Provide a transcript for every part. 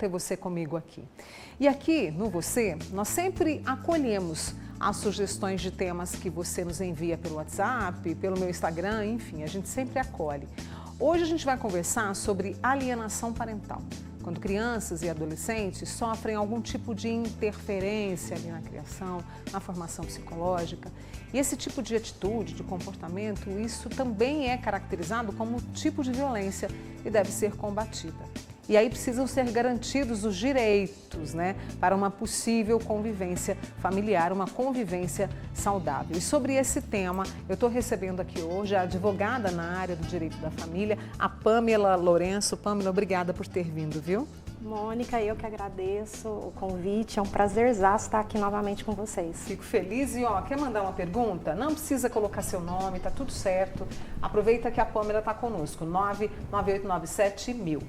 ter você comigo aqui. E aqui no Você, nós sempre acolhemos as sugestões de temas que você nos envia pelo WhatsApp, pelo meu Instagram, enfim, a gente sempre acolhe. Hoje a gente vai conversar sobre alienação parental. Quando crianças e adolescentes sofrem algum tipo de interferência ali na criação, na formação psicológica. E esse tipo de atitude, de comportamento, isso também é caracterizado como tipo de violência e deve ser combatida. E aí precisam ser garantidos os direitos, para uma possível convivência familiar, uma convivência saudável. E sobre esse tema, eu estou recebendo aqui hoje a advogada na área do direito da família, a Pamela Lourenço. Pamela, obrigada por ter vindo, viu? Mônica, eu que agradeço o convite, é um prazerzaço estar aqui novamente com vocês. Fico feliz e, quer mandar uma pergunta? Não precisa colocar seu nome, tá tudo certo. Aproveita que a Pamela está conosco, 99897.000.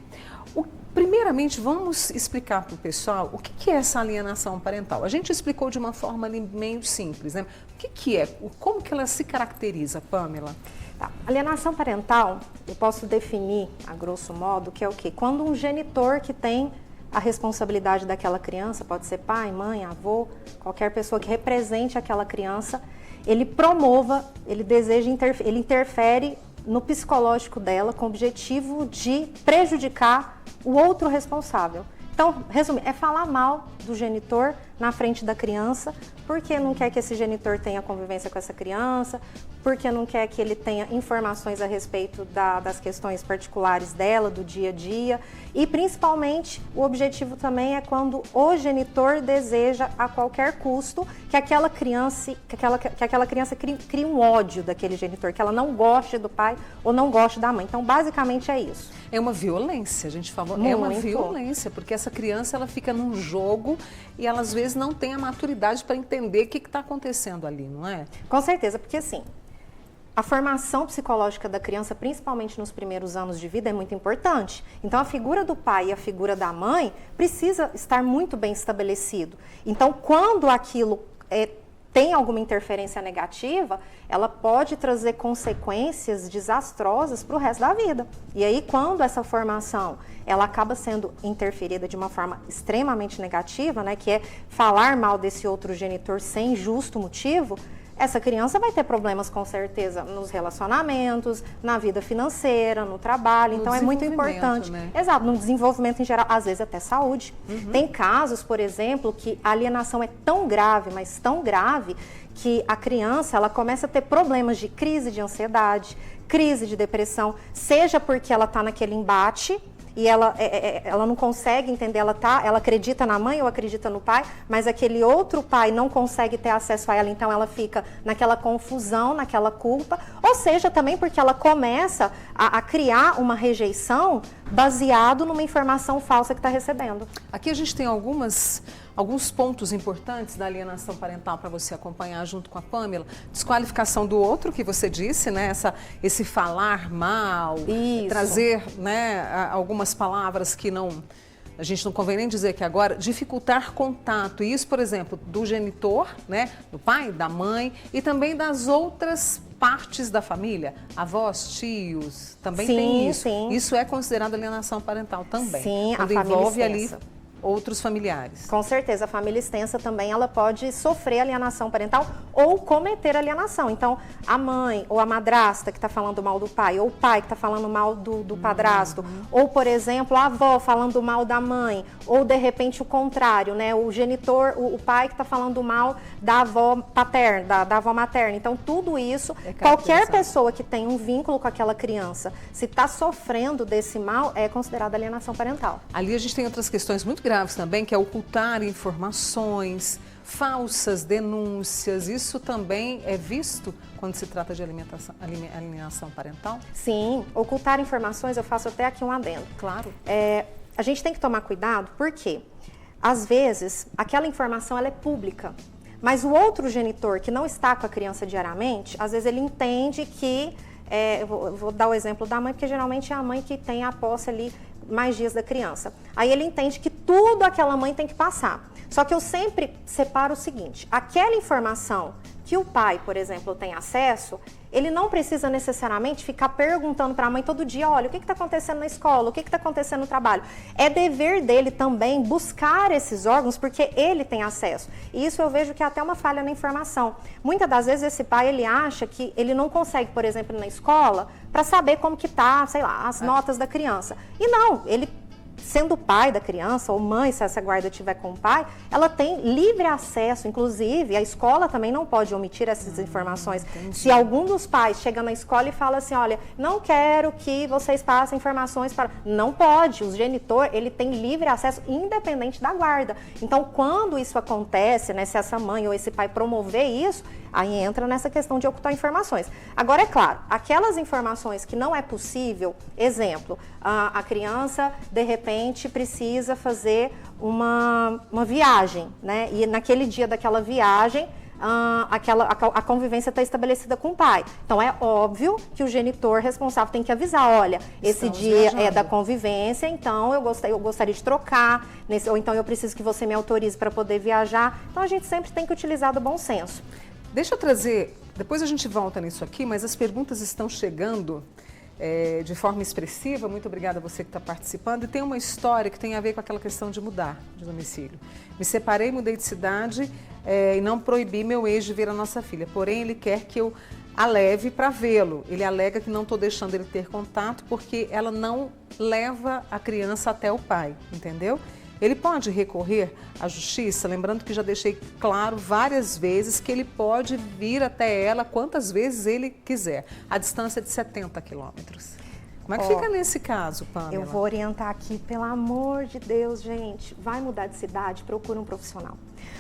Primeiramente, vamos explicar para o pessoal o que é essa alienação parental. A gente explicou de uma forma meio simples, O que é? Como que ela se caracteriza, Pamela? Tá. Alienação parental, eu posso definir, a grosso modo, que é o quê? Quando um genitor que tem a responsabilidade daquela criança, pode ser pai, mãe, avô, qualquer pessoa que represente aquela criança, ele promova, ele deseja, ele interfere no psicológico dela com o objetivo de prejudicar o outro responsável. Então, resumindo, é falar mal do genitor na frente da criança, porque não quer que esse genitor tenha convivência com essa criança, porque não quer que ele tenha informações a respeito das questões particulares dela, do dia a dia. E, principalmente, o objetivo também é quando o genitor deseja, a qualquer custo, que aquela criança crie um ódio daquele genitor, que ela não goste do pai ou não goste da mãe. Então, basicamente, é isso. É uma violência, a gente falou, Muito. É uma violência, porque essa criança ela fica num jogo e ela às vezes não tem a maturidade para entender o que está acontecendo ali, não é? Com certeza, porque assim, a formação psicológica da criança, principalmente nos primeiros anos de vida, é muito importante. Então, a figura do pai e a figura da mãe precisa estar muito bem estabelecido. Então, quando aquilo tem alguma interferência negativa, ela pode trazer consequências desastrosas para o resto da vida. E aí, quando essa formação ela acaba sendo interferida de uma forma extremamente negativa, que é falar mal desse outro genitor sem justo motivo, essa criança vai ter problemas com certeza nos relacionamentos, na vida financeira, no trabalho. Então é muito importante. Exato, no desenvolvimento em geral, às vezes até saúde. Tem casos, por exemplo, que a alienação é tão grave, mas tão grave, que a criança ela começa a ter problemas de crise de ansiedade, crise de depressão, seja porque ela está naquele embate e ela não consegue entender, ela acredita na mãe ou acredita no pai, mas aquele outro pai não consegue ter acesso a ela, então ela fica naquela confusão, naquela culpa, ou seja, também porque ela começa a criar uma rejeição baseado numa informação falsa que está recebendo. Aqui a gente tem alguns pontos importantes da alienação parental para você acompanhar junto com a Pamela. Desqualificação do outro, que você disse, esse falar mal, Isso. trazer algumas palavras que a gente não convém nem dizer que agora, dificultar contato. E isso, por exemplo, do genitor, do pai, da mãe e também das outras partes da família, avós, tios, também tem isso. Sim. Isso é considerado alienação parental também. Sim, quando a família envolve extensa. ali outros familiares. Com certeza, a família extensa também ela pode sofrer alienação parental ou cometer alienação. Então, a mãe ou a madrasta que está falando mal do pai, ou o pai que está falando mal do padrasto, ou, por exemplo, a avó falando mal da mãe, ou, de repente, o contrário, o genitor, o pai que está falando mal da avó paterna, da avó materna. Então, tudo isso, qualquer pessoa que tem um vínculo com aquela criança, se está sofrendo desse mal, é considerada alienação parental. Ali a gente tem outras questões muito graves também, que é ocultar informações, falsas denúncias. Isso também é visto quando se trata de alienação parental? Sim, ocultar informações, eu faço até aqui um adendo. Claro. A gente tem que tomar cuidado, porque às vezes aquela informação ela é pública, mas o outro genitor que não está com a criança diariamente, às vezes ele entende que, eu vou dar o exemplo da mãe, porque geralmente é a mãe que tem a posse ali mais dias da criança. Aí ele entende que tudo aquela mãe tem que passar. Só que eu sempre separo o seguinte, aquela informação que o pai, por exemplo, tem acesso, ele não precisa necessariamente ficar perguntando para a mãe todo dia, olha, o que está acontecendo na escola, o que está acontecendo no trabalho. É dever dele também buscar esses órgãos, porque ele tem acesso. E isso eu vejo que é até uma falha na informação. Muitas das vezes esse pai, ele acha que ele não consegue, por exemplo, ir na escola, para saber como que tá, sei lá, as notas da criança. E não, ele, sendo pai da criança, ou mãe, se essa guarda estiver com o pai, ela tem livre acesso, inclusive, a escola também não pode omitir essas informações. Entendi. Se algum dos pais chega na escola e fala assim, olha, não quero que vocês passem informações para... Não pode, o genitor, ele tem livre acesso, independente da guarda. Então, quando isso acontece, né, se essa mãe ou esse pai promover isso, aí entra nessa questão de ocultar informações. Agora, é claro, aquelas informações que não é possível, exemplo, a criança, de repente, precisa fazer uma viagem, né? E naquele dia daquela viagem, a convivência está estabelecida com o pai. Então, é óbvio que o genitor responsável tem que avisar, olha, esse dia é da convivência, então eu gostaria de trocar, ou então eu preciso que você me autorize para poder viajar. Então, a gente sempre tem que utilizar do bom senso. Deixa eu trazer, depois a gente volta nisso aqui, mas as perguntas estão chegando de forma expressiva. Muito obrigada a você que está participando. E tem uma história que tem a ver com aquela questão de mudar de domicílio. Me separei, mudei de cidade e não proibi meu ex de ver a nossa filha. Porém, ele quer que eu a leve para vê-lo. Ele alega que não estou deixando ele ter contato porque ela não leva a criança até o pai, entendeu? Ele pode recorrer à justiça, lembrando que já deixei claro várias vezes que ele pode vir até ela quantas vezes ele quiser, a distância de 70 quilômetros. Como é que fica nesse caso, Pamela? Eu vou orientar aqui, pelo amor de Deus, gente, vai mudar de cidade, procura um profissional.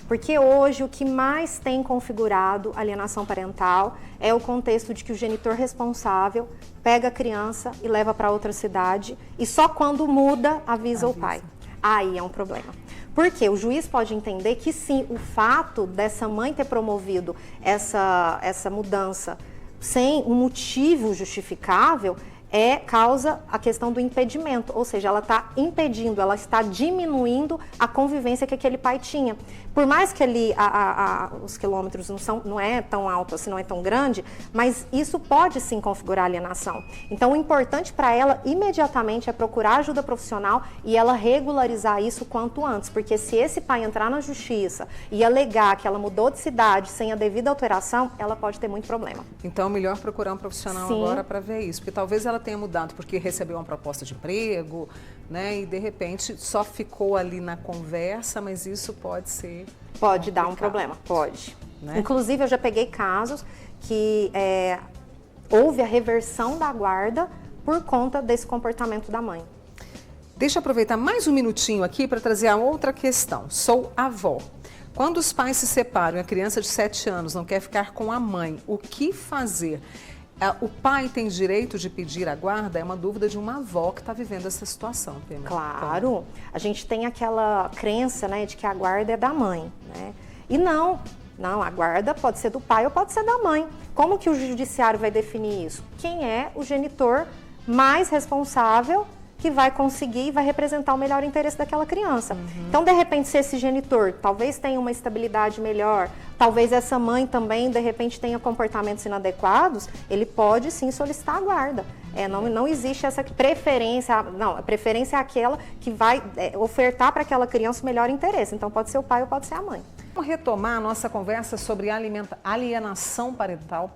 Porque hoje o que mais tem configurado alienação parental é o contexto de que o genitor responsável pega a criança e leva para outra cidade e só quando muda avisa o pai. Aí é um problema. Porque o juiz pode entender que sim, o fato dessa mãe ter promovido essa mudança sem um motivo justificável causa a questão do impedimento, ou seja, ela está impedindo, ela está diminuindo a convivência que aquele pai tinha. Por mais que ali os quilômetros não é tão alto assim, não é tão grande, mas isso pode sim configurar alienação. Então, o importante para ela imediatamente é procurar ajuda profissional e ela regularizar isso quanto antes, porque se esse pai entrar na justiça e alegar que ela mudou de cidade sem a devida alteração, ela pode ter muito problema. Então, é melhor procurar um profissional agora para ver isso, porque talvez ela tenha mudado porque recebeu uma proposta de emprego, né? E de repente só ficou ali na conversa, mas isso pode ser Pode dar um problema, pode. Né? Inclusive, eu já peguei casos que houve a reversão da guarda por conta desse comportamento da mãe. Deixa eu aproveitar mais um minutinho aqui para trazer a outra questão. Sou avó. Quando os pais se separam e a criança de 7 anos não quer ficar com a mãe, o que fazer? O pai tem direito de pedir a guarda? É uma dúvida de uma avó que está vivendo essa situação, Pamela. Claro, a gente tem aquela crença, né, de que a guarda é da mãe, né? E não, a guarda pode ser do pai ou pode ser da mãe. Como que o judiciário vai definir isso? Quem é o genitor mais responsável que vai conseguir e vai representar o melhor interesse daquela criança. Então, de repente, se esse genitor talvez tenha uma estabilidade melhor, talvez essa mãe também, de repente, tenha comportamentos inadequados, ele pode sim solicitar a guarda. Não existe essa preferência, não, a preferência é aquela que vai ofertar para aquela criança o melhor interesse. Então, pode ser o pai ou pode ser a mãe. Vamos retomar a nossa conversa sobre alienação parental,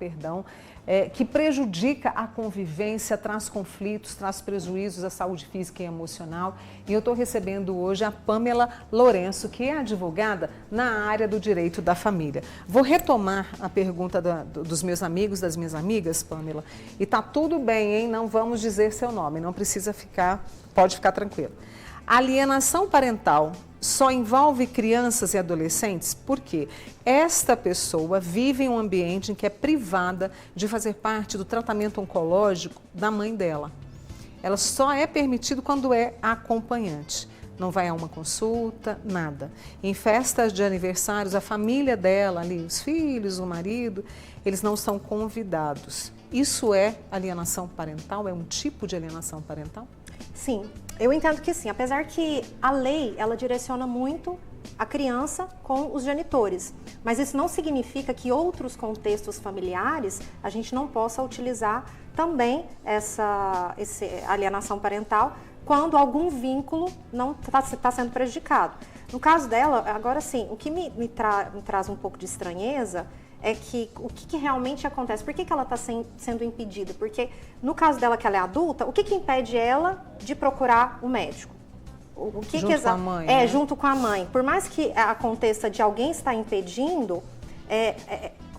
que prejudica a convivência, traz conflitos, traz prejuízos à saúde física e emocional. E eu estou recebendo hoje a Pamela Lourenço, que é advogada na área do direito da família. Vou retomar a pergunta dos meus amigos, das minhas amigas, Pamela. E tá tudo bem, hein? Não vamos dizer seu nome, não precisa ficar, pode ficar tranquilo. A alienação parental só envolve crianças e adolescentes porque esta pessoa vive em um ambiente em que é privada de fazer parte do tratamento oncológico da mãe dela. Ela só é permitido quando é acompanhante. Não vai a uma consulta, nada. Em festas de aniversários, a família dela, ali, os filhos, o marido, eles não são convidados. Isso é alienação parental? É um tipo de alienação parental? Sim, eu entendo que sim, apesar que a lei, ela direciona muito a criança com os genitores, mas isso não significa que outros contextos familiares a gente não possa utilizar também essa alienação parental quando algum vínculo não está sendo prejudicado. No caso dela, agora sim, o que me traz um pouco de estranheza é que o que realmente acontece, por que ela está sendo impedida? Porque no caso dela, que ela é adulta, o que impede ela de procurar o médico? Junto com a mãe, né? Junto com a mãe. Por mais que aconteça de alguém estar impedindo,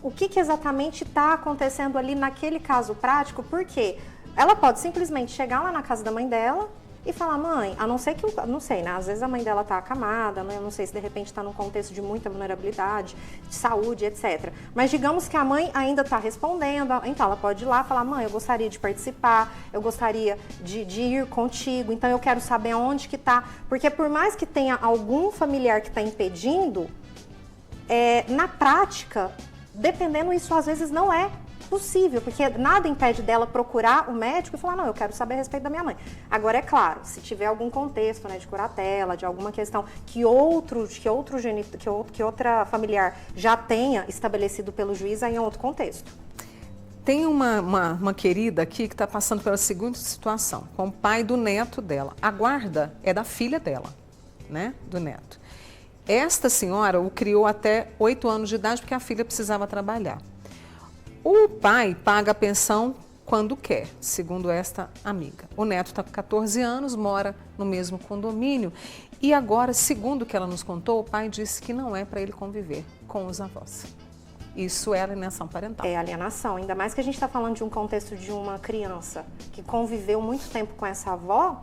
o que exatamente está acontecendo ali naquele caso prático? Porque ela pode simplesmente chegar lá na casa da mãe dela e falar, mãe, a não ser que, não sei, né? Às vezes a mãe dela está acamada, né? Eu não sei se de repente está num contexto de muita vulnerabilidade, de saúde, etc. Mas digamos que a mãe ainda está respondendo, então ela pode ir lá e falar, mãe, eu gostaria de participar, eu gostaria de ir contigo, então eu quero saber aonde que está. Porque por mais que tenha algum familiar que está impedindo, na prática, dependendo, isso às vezes não é possível, porque nada impede dela procurar o médico e falar, não, eu quero saber a respeito da minha mãe. Agora, é claro, se tiver algum contexto, né, de curatela, de alguma questão que outra familiar já tenha estabelecido pelo juiz, aí é outro contexto. Tem uma querida aqui que está passando pela seguinte situação, com o pai do neto dela. A guarda é da filha dela, né, do neto. Esta senhora o criou até 8 anos de idade, porque a filha precisava trabalhar. O pai paga a pensão quando quer, segundo esta amiga. O neto está com 14 anos, mora no mesmo condomínio e agora, segundo o que ela nos contou, o pai disse que não é para ele conviver com os avós. Isso é alienação parental. É alienação, ainda mais que a gente está falando de um contexto de uma criança que conviveu muito tempo com essa avó.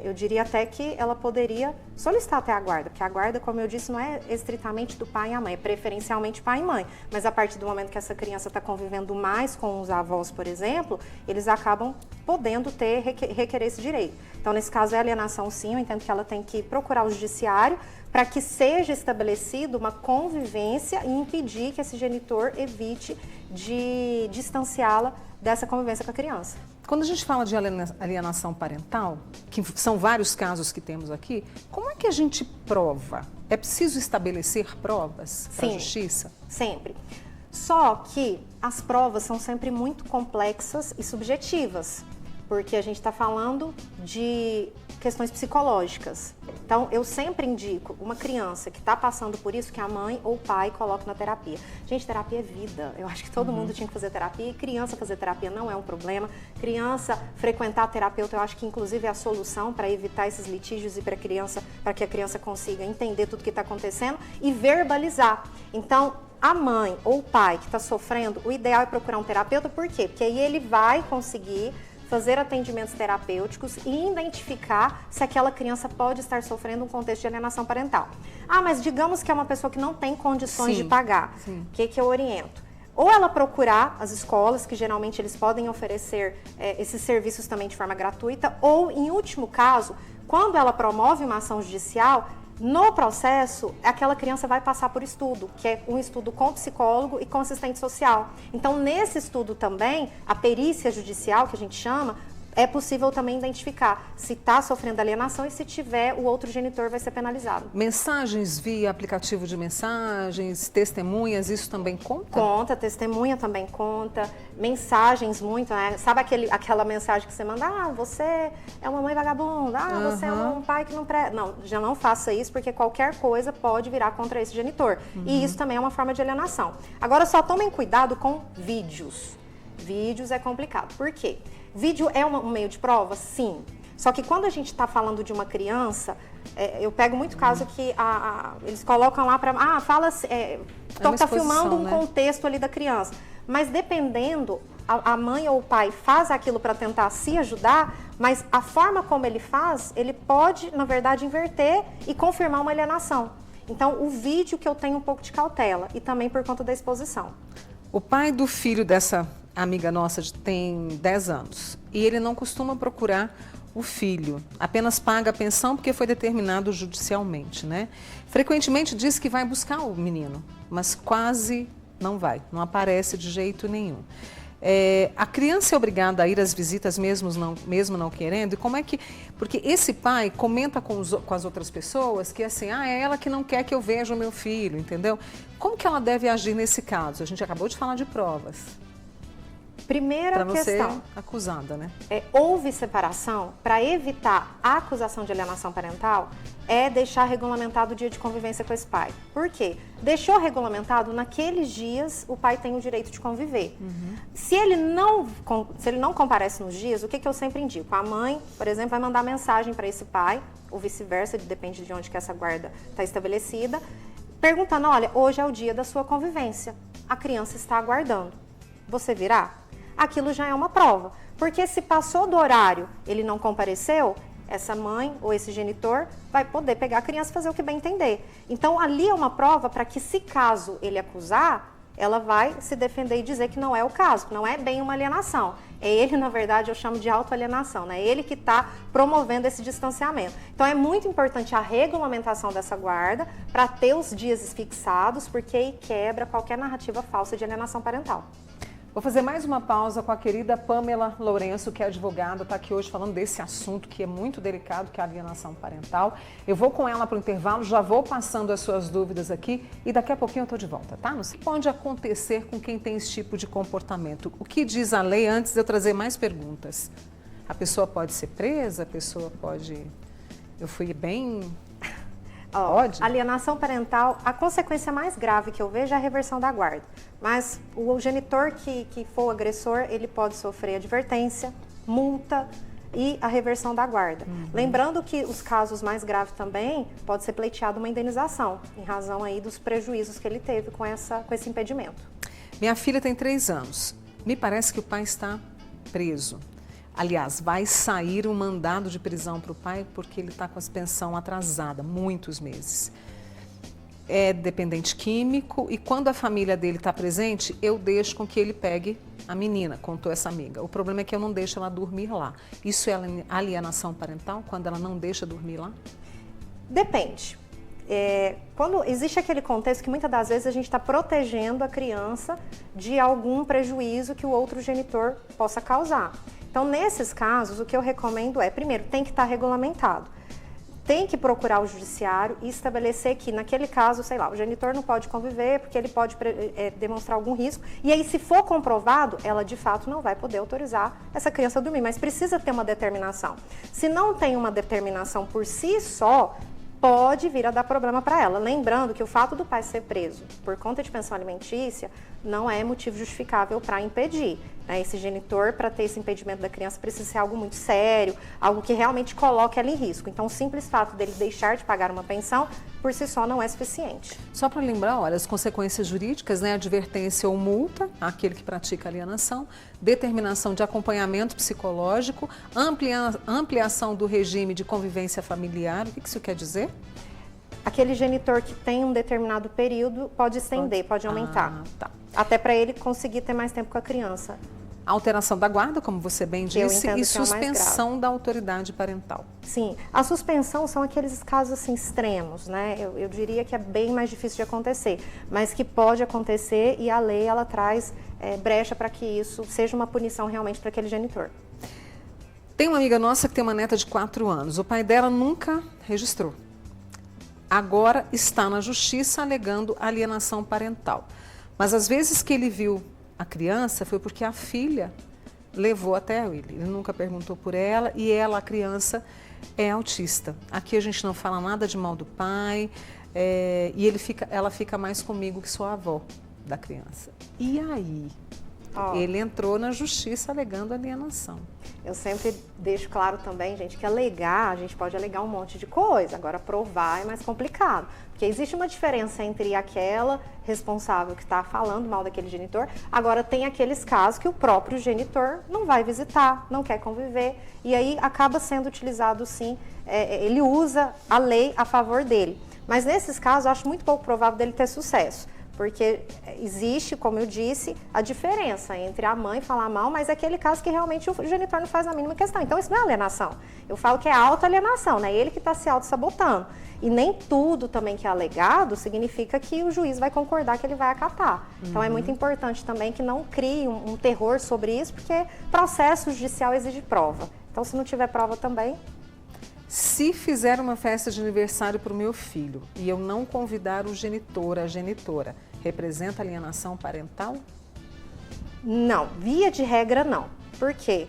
Eu diria até que ela poderia solicitar até a guarda, porque a guarda, como eu disse, não é estritamente do pai e a mãe, é preferencialmente pai e mãe. Mas a partir do momento que essa criança está convivendo mais com os avós, por exemplo, eles acabam podendo requerer esse direito. Então, nesse caso, é alienação sim, eu entendo que ela tem que procurar o judiciário para que seja estabelecida uma convivência e impedir que esse genitor evite de distanciá-la dessa convivência com a criança. Quando a gente fala de alienação parental, que são vários casos que temos aqui, como é que a gente prova? É preciso estabelecer provas para a justiça? Sempre. Só que as provas são sempre muito complexas e subjetivas, porque a gente está falando de questões psicológicas. Então, eu sempre indico uma criança que está passando por isso que a mãe ou o pai coloque na terapia. Gente, terapia é vida. Eu acho que todo mundo tinha que fazer terapia e criança fazer terapia não é um problema. Criança frequentar terapeuta, eu acho que inclusive é a solução para evitar esses litígios e para que a criança consiga entender tudo que está acontecendo e verbalizar. Então, a mãe ou o pai que está sofrendo, o ideal é procurar um terapeuta. Por quê? Porque aí ele vai conseguir fazer atendimentos terapêuticos e identificar se aquela criança pode estar sofrendo um contexto de alienação parental. Ah, mas digamos que é uma pessoa que não tem condições de pagar. O que eu oriento? Ou ela procurar as escolas, que geralmente eles podem oferecer esses serviços também de forma gratuita, ou, em último caso, quando ela promove uma ação judicial, no processo, aquela criança vai passar por estudo, que é um estudo com psicólogo e com assistente social. Então, nesse estudo também, a perícia judicial, que a gente chama, é possível também identificar se está sofrendo alienação e se tiver, o outro genitor vai ser penalizado. Mensagens via aplicativo de mensagens, testemunhas, isso também conta? Conta, testemunha também conta, mensagens muito, né? Sabe aquela mensagem que você manda, você é uma mãe vagabunda, você é um pai que não presta. Não, já não faça isso, porque qualquer coisa pode virar contra esse genitor. E isso também é uma forma de alienação. Agora, só tomem cuidado com vídeos. Vídeos é complicado. Por quê? Vídeo é um meio de prova? Sim. Só que quando a gente está falando de uma criança, eu pego muito caso que eles colocam lá para... tá filmando um contexto ali da criança. Mas dependendo, a mãe ou o pai faz aquilo para tentar se ajudar, mas a forma como ele faz, ele pode, na verdade, inverter e confirmar uma alienação. Então, o vídeo que eu tenho um pouco de cautela e também por conta da exposição. O pai do filho dessa amiga nossa tem 10 anos e ele não costuma procurar o filho, apenas paga a pensão porque foi determinado judicialmente, né? Frequentemente diz que vai buscar o menino, mas quase não vai, não aparece de jeito nenhum. A criança é obrigada a ir às visitas mesmo não querendo? E como é que... Porque esse pai comenta com as outras pessoas que assim, é ela que não quer que eu veja o meu filho, entendeu? Como que ela deve agir nesse caso? A gente acabou de falar de provas. Primeira questão, ser acusada, né? Houve separação, para evitar a acusação de alienação parental, é deixar regulamentado o dia de convivência com esse pai. Por quê? Deixou regulamentado, naqueles dias o pai tem o direito de conviver. Se ele não comparece nos dias, o que eu sempre indico? A mãe, por exemplo, vai mandar mensagem para esse pai, ou vice-versa, depende de onde que essa guarda está estabelecida, perguntando, olha, hoje é o dia da sua convivência, a criança está aguardando, você virá? Aquilo já é uma prova, porque se passou do horário, ele não compareceu, essa mãe ou esse genitor vai poder pegar a criança e fazer o que bem entender. Então, ali é uma prova para que, se caso ele acusar, ela vai se defender e dizer que não é o caso, que não é bem uma alienação. É ele, na verdade, eu chamo de autoalienação, né? É ele que está promovendo esse distanciamento. Então, é muito importante a regulamentação dessa guarda para ter os dias fixados, porque aí quebra qualquer narrativa falsa de alienação parental. Vou fazer mais uma pausa com a querida Pamela Lourenço, que é advogada, está aqui hoje falando desse assunto que é muito delicado, que é a alienação parental. Eu vou com ela para o intervalo, já vou passando as suas dúvidas aqui e daqui a pouquinho eu estou de volta, tá? Não sei o que pode acontecer com quem tem esse tipo de comportamento. O que diz a lei antes de eu trazer mais perguntas? A pessoa pode ser presa, a pessoa pode... Eu fui bem... Pode? Alienação parental, a consequência mais grave que eu vejo é a reversão da guarda. Mas o genitor que for o agressor, ele pode sofrer advertência, multa e a reversão da guarda. Lembrando que os casos mais graves também pode ser pleiteado uma indenização, em razão aí dos prejuízos que ele teve com esse impedimento. Minha filha tem 3 anos. Me parece que o pai está preso. Aliás, vai sair um mandado de prisão para o pai porque ele está com a pensão atrasada, muitos meses. É dependente químico e quando a família dele está presente, eu deixo com que ele pegue a menina, contou essa amiga. O problema é que eu não deixo ela dormir lá. Isso é alienação parental, quando ela não deixa dormir lá? Depende. Quando existe aquele contexto que muitas das vezes a gente está protegendo a criança de algum prejuízo que o outro genitor possa causar. Então, nesses casos, o que eu recomendo primeiro, tem que estar regulamentado. Tem que procurar o judiciário e estabelecer que, naquele caso, sei lá, o genitor não pode conviver porque ele pode demonstrar algum risco. E aí, se for comprovado, ela de fato não vai poder autorizar essa criança a dormir. Mas precisa ter uma determinação. Se não tem uma determinação por si só, pode vir a dar problema para ela. Lembrando que o fato do pai ser preso por conta de pensão alimentícia não é motivo justificável para impedir. Esse genitor, para ter esse impedimento da criança, precisa ser algo muito sério, algo que realmente coloque ela em risco. Então, o simples fato dele deixar de pagar uma pensão, por si só, não é suficiente. Só para lembrar, olha, as consequências jurídicas, advertência ou multa, àquele que pratica alienação, determinação de acompanhamento psicológico, ampliação do regime de convivência familiar. O que isso quer dizer? Aquele genitor que tem um determinado período pode estender, pode aumentar. Tá. Até para ele conseguir ter mais tempo com a criança. Alteração da guarda, como você bem disse, e suspensão da autoridade parental. Sim, a suspensão são aqueles casos assim, extremos, né? Eu diria que é bem mais difícil de acontecer, mas que pode acontecer e a lei ela traz brecha para que isso seja uma punição realmente para aquele genitor. Tem uma amiga nossa que tem uma neta de 4 anos, o pai dela nunca registrou. Agora está na justiça alegando alienação parental. Mas às vezes que ele viu a criança foi porque a filha levou até ele. Ele nunca perguntou por ela e ela, a criança, é autista. Aqui a gente não fala nada de mal do pai e ela fica mais comigo que sou a avó da criança. E aí? Ele entrou na justiça alegando alienação. Eu sempre deixo claro também, gente, que alegar, a gente pode alegar um monte de coisa, agora provar é mais complicado. Porque existe uma diferença entre aquela responsável que está falando mal daquele genitor, agora tem aqueles casos que o próprio genitor não vai visitar, não quer conviver, e aí acaba sendo utilizado sim, ele usa a lei a favor dele. Mas nesses casos eu acho muito pouco provável dele ter sucesso. Porque existe, como eu disse, a diferença entre a mãe falar mal, mas é aquele caso que realmente o genitor não faz a mínima questão. Então isso não é alienação. Eu falo que é autoalienação, né? Ele que está se auto-sabotando. E nem tudo também que é alegado significa que o juiz vai concordar que ele vai acatar. Então é muito importante também que não crie um terror sobre isso, porque processo judicial exige prova. Então se não tiver prova também... Se fizer uma festa de aniversário para o meu filho e eu não convidar o genitor, a genitora, representa alienação parental? Não, via de regra não. Por quê?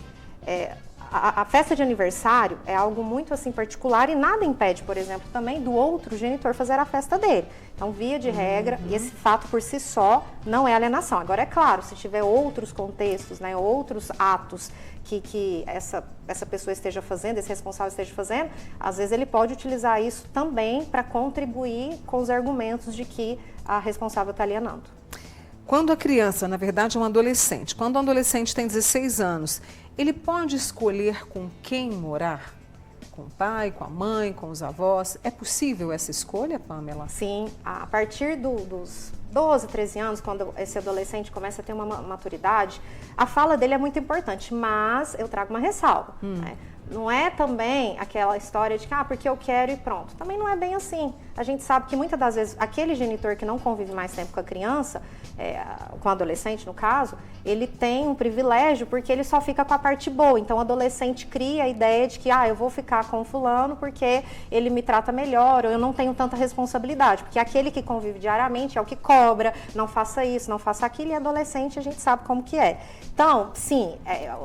A festa de aniversário é algo muito assim particular e nada impede, por exemplo, também do outro genitor fazer a festa dele. Então, via de regra, esse fato por si só não é alienação. Agora, é claro, se tiver outros contextos, né, outros atos que essa pessoa esteja fazendo, esse responsável esteja fazendo, às vezes ele pode utilizar isso também para contribuir com os argumentos de que a responsável está alienando. Quando a criança, na verdade, é um adolescente, quando um adolescente tem 16 anos, ele pode escolher com quem morar? Com o pai, com a mãe, com os avós? É possível essa escolha, Pamela? Sim, a partir dos 12, 13 anos, quando esse adolescente começa a ter uma maturidade, a fala dele é muito importante, mas eu trago uma ressalva, né? Não é também aquela história de que, porque eu quero e pronto. Também não é bem assim. A gente sabe que muitas das vezes aquele genitor que não convive mais tempo com a criança, com o adolescente no caso, ele tem um privilégio porque ele só fica com a parte boa. Então o adolescente cria a ideia de que, eu vou ficar com fulano porque ele me trata melhor, ou eu não tenho tanta responsabilidade. Porque aquele que convive diariamente é o que cobra, não faça isso, não faça aquilo, e adolescente a gente sabe como que é. Então, sim,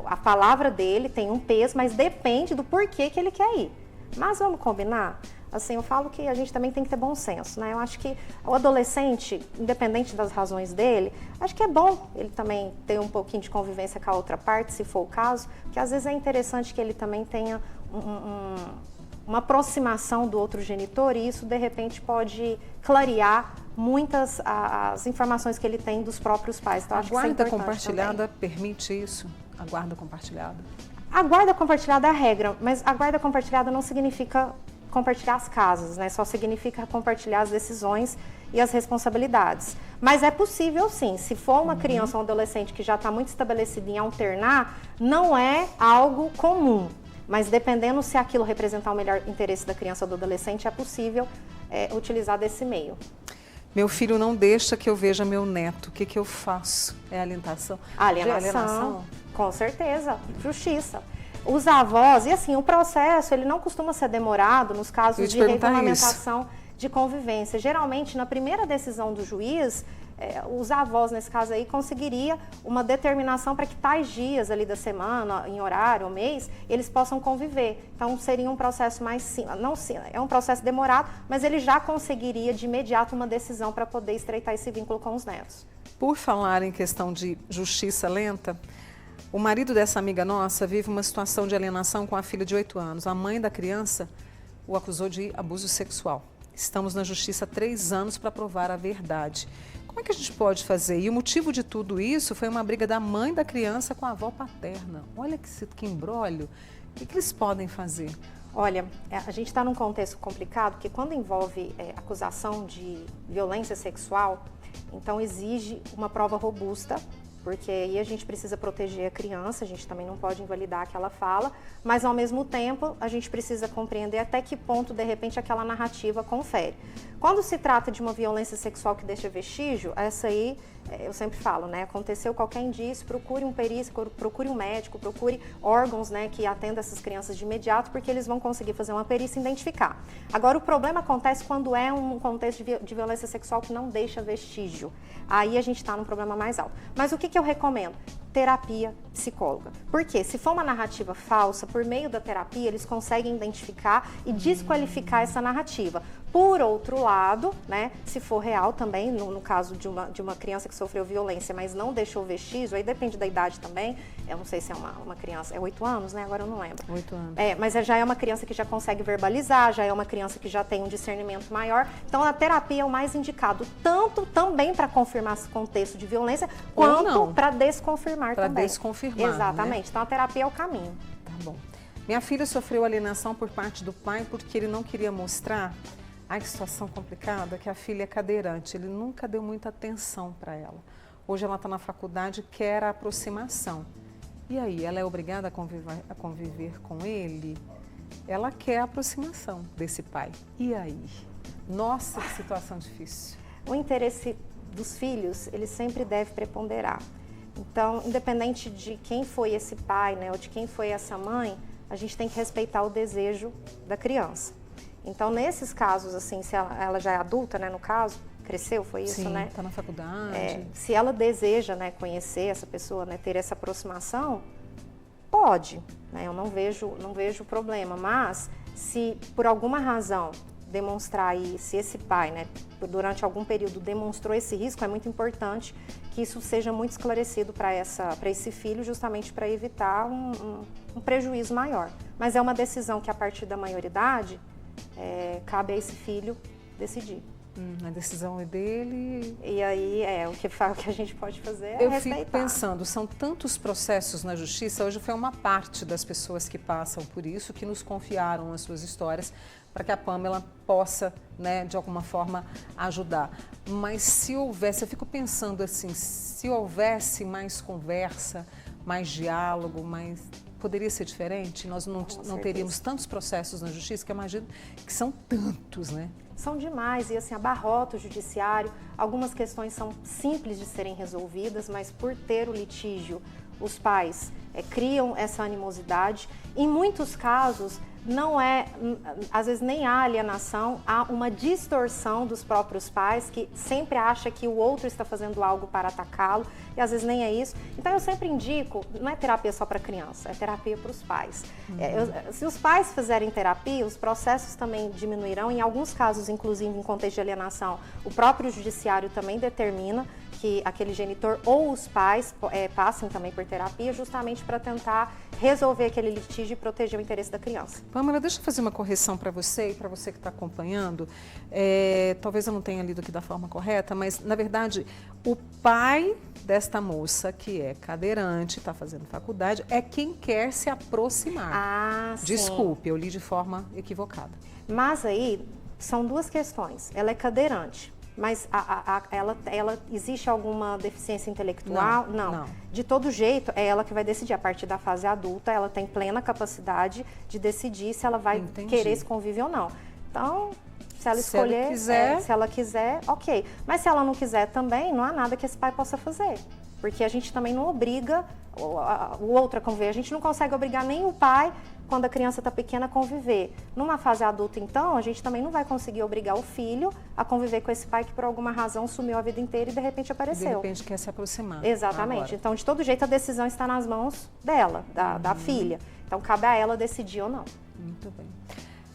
a palavra dele tem um peso, mas depende do porquê que ele quer ir. Mas vamos combinar? Assim, eu falo que a gente também tem que ter bom senso, né? Eu acho que o adolescente, independente das razões dele, acho que é bom ele também ter um pouquinho de convivência com a outra parte, se for o caso, que às vezes é interessante que ele também tenha uma aproximação do outro genitor, e isso de repente pode clarear muitas as informações que ele tem dos próprios pais. Então, A acho que isso é guarda importante compartilhada também. permite isso? A guarda compartilhada? A guarda compartilhada é a regra, mas a guarda compartilhada não significa compartilhar as casas, né? Só significa compartilhar as decisões e as responsabilidades. Mas é possível sim, se for uma criança ou um adolescente que já está muito estabelecido em alternar, não é algo comum. Mas dependendo se aquilo representar o melhor interesse da criança ou do adolescente, é possível utilizar desse meio. Meu filho não deixa que eu veja meu neto. O que eu faço? É alienação? Alienação, com certeza. Justiça. Os avós, e assim, o processo, ele não costuma ser demorado nos casos de regulamentação de convivência. Geralmente, na primeira decisão do juiz, os avós, nesse caso aí, conseguiria uma determinação para que tais dias ali da semana, em horário, ou mês, eles possam conviver. Então, seria um processo mais simples. Não, é um processo demorado, mas ele já conseguiria de imediato uma decisão para poder estreitar esse vínculo com os netos. Por falar em questão de justiça lenta, o marido dessa amiga nossa vive uma situação de alienação com a filha de 8 anos. A mãe da criança o acusou de abuso sexual. Estamos na justiça há 3 anos para provar a verdade. Como é que a gente pode fazer? E o motivo de tudo isso foi uma briga da mãe da criança com a avó paterna. Olha que imbróglio. O que eles podem fazer? Olha, a gente está num contexto complicado, porque quando envolve acusação de violência sexual, então exige uma prova robusta, porque aí a gente precisa proteger a criança, a gente também não pode invalidar aquela fala, mas ao mesmo tempo a gente precisa compreender até que ponto, de repente, aquela narrativa confere. Quando se trata de uma violência sexual que deixa vestígio, essa aí, eu sempre falo, né? Aconteceu qualquer indício, procure um perito, procure um médico, procure órgãos, né, que atendam essas crianças de imediato, porque eles vão conseguir fazer uma perícia e identificar. Agora, o problema acontece quando é um contexto de violência sexual que não deixa vestígio. Aí a gente está num problema mais alto. Mas o que eu recomendo? Terapia psicóloga. Porque se for uma narrativa falsa, por meio da terapia, eles conseguem identificar e desqualificar essa narrativa. Por outro lado, né, se for real também, no caso de uma criança que sofreu violência, mas não deixou vestígio, aí depende da idade também, eu não sei se é uma criança, é 8 anos, né, agora eu não lembro. 8 anos. Mas já é uma criança que já consegue verbalizar, já é uma criança que já tem um discernimento maior, então a terapia é o mais indicado, tanto também para confirmar esse contexto de violência, quanto para desconfirmar também. Para desconfirmar, exatamente, né? Então a terapia é o caminho. Tá bom. Minha filha sofreu alienação por parte do pai porque ele não queria mostrar Ai, que situação complicada, que a filha é cadeirante, ele nunca deu muita atenção para ela. Hoje ela está na faculdade, quer a aproximação. E aí, ela é obrigada a conviver com ele? Ela quer a aproximação desse pai. E aí? Nossa, que situação difícil. O interesse dos filhos, ele sempre deve preponderar. Então, independente de quem foi esse pai, né, ou de quem foi essa mãe, a gente tem que respeitar o desejo da criança. Então, nesses casos, assim, se ela já é adulta, né, no caso, cresceu, foi isso, Sim, né? Está na faculdade. Se ela deseja, né, conhecer essa pessoa, né, ter essa aproximação, pode, né? Eu não vejo problema, mas se por alguma razão demonstrar aí, se esse pai, né, durante algum período demonstrou esse risco, é muito importante que isso seja muito esclarecido para esse filho, justamente para evitar um prejuízo maior. Mas é uma decisão que a partir da maioridade cabe a esse filho decidir. A decisão é dele. E aí, o que a gente pode fazer é respeitar. Eu fico pensando, são tantos processos na justiça, hoje foi uma parte das pessoas que passam por isso, que nos confiaram as suas histórias, para que a Pamela possa, né, de alguma forma, ajudar. Mas se houvesse, eu fico pensando assim, se houvesse mais conversa, mais diálogo, poderia ser diferente? Nós não teríamos tantos processos na justiça, que eu imagino que são tantos, né? São demais e assim, abarrota o judiciário. Algumas questões são simples de serem resolvidas, mas por ter o litígio, os pais criam essa animosidade. Em muitos casos, às vezes nem há alienação, há uma distorção dos próprios pais que sempre acha que o outro está fazendo algo para atacá-lo e às vezes nem é isso. Então eu sempre indico, não é terapia só para criança, é terapia para os pais. Se os pais fizerem terapia, os processos também diminuirão, em alguns casos, inclusive em contexto de alienação, o próprio judiciário também determina que aquele genitor ou os pais passem também por terapia, justamente para tentar resolver aquele litígio e proteger o interesse da criança. Pamela, deixa eu fazer uma correção para você e para você que está acompanhando. Talvez eu não tenha lido aqui da forma correta, mas, na verdade, o pai desta moça, que é cadeirante, está fazendo faculdade, é quem quer se aproximar. Sim. Desculpe, eu li de forma equivocada. Mas aí, são duas questões. Ela é cadeirante. Mas ela existe alguma deficiência intelectual? Não. De todo jeito, é ela que vai decidir. A partir da fase adulta, ela tem plena capacidade de decidir se ela vai querer esse convívio ou não. Então, se ela escolher, se ela quiser, ok. Mas se ela não quiser também, não há nada que esse pai possa fazer. Porque a gente também não obriga o outro a conviver. A gente não consegue obrigar nem o pai, quando a criança está pequena, a conviver. Numa fase adulta, então, a gente também não vai conseguir obrigar o filho a conviver com esse pai que, por alguma razão, sumiu a vida inteira e, de repente, apareceu. De repente, quer se aproximar. Exatamente. Agora. Então, de todo jeito, a decisão está nas mãos dela, da filha. Então, cabe a ela decidir ou não. Muito bem.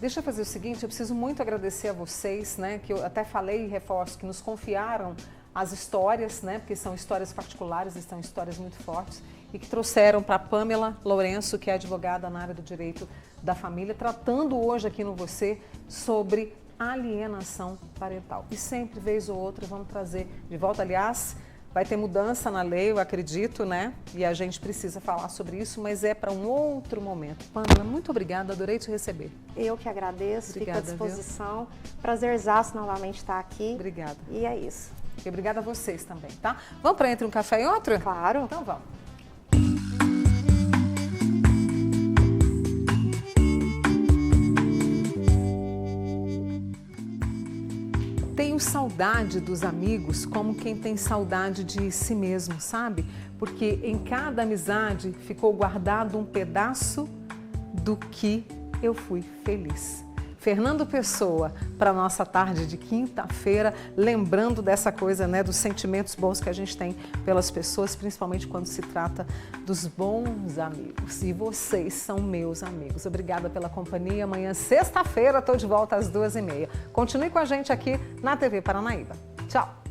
Deixa eu fazer o seguinte, eu preciso muito agradecer a vocês, né, que eu até falei e reforço, que nos confiaram as histórias, né, porque são histórias particulares, são histórias muito fortes, e que trouxeram para a Pamela Lourenço, que é advogada na área do direito da família, tratando hoje aqui no Você sobre alienação parental. E sempre, vez ou outra, vamos trazer de volta. Aliás, vai ter mudança na lei, eu acredito, né? E a gente precisa falar sobre isso, mas é para um outro momento. Pamela, muito obrigada, adorei te receber. Eu que agradeço, Obrigada, fico à disposição. Prazerzaço novamente estar aqui. Obrigada. E é isso. E obrigada a vocês também, tá? Vamos para entre um café e outro? Claro. Então vamos. Tenho saudade dos amigos como quem tem saudade de si mesmo, sabe? Porque em cada amizade ficou guardado um pedaço do que eu fui feliz. Fernando Pessoa, para a nossa tarde de quinta-feira, lembrando dessa coisa, né, dos sentimentos bons que a gente tem pelas pessoas, principalmente quando se trata dos bons amigos. E vocês são meus amigos. Obrigada pela companhia. Amanhã, sexta-feira, estou de volta às 2h30. Continue com a gente aqui na TV Paranaíba. Tchau!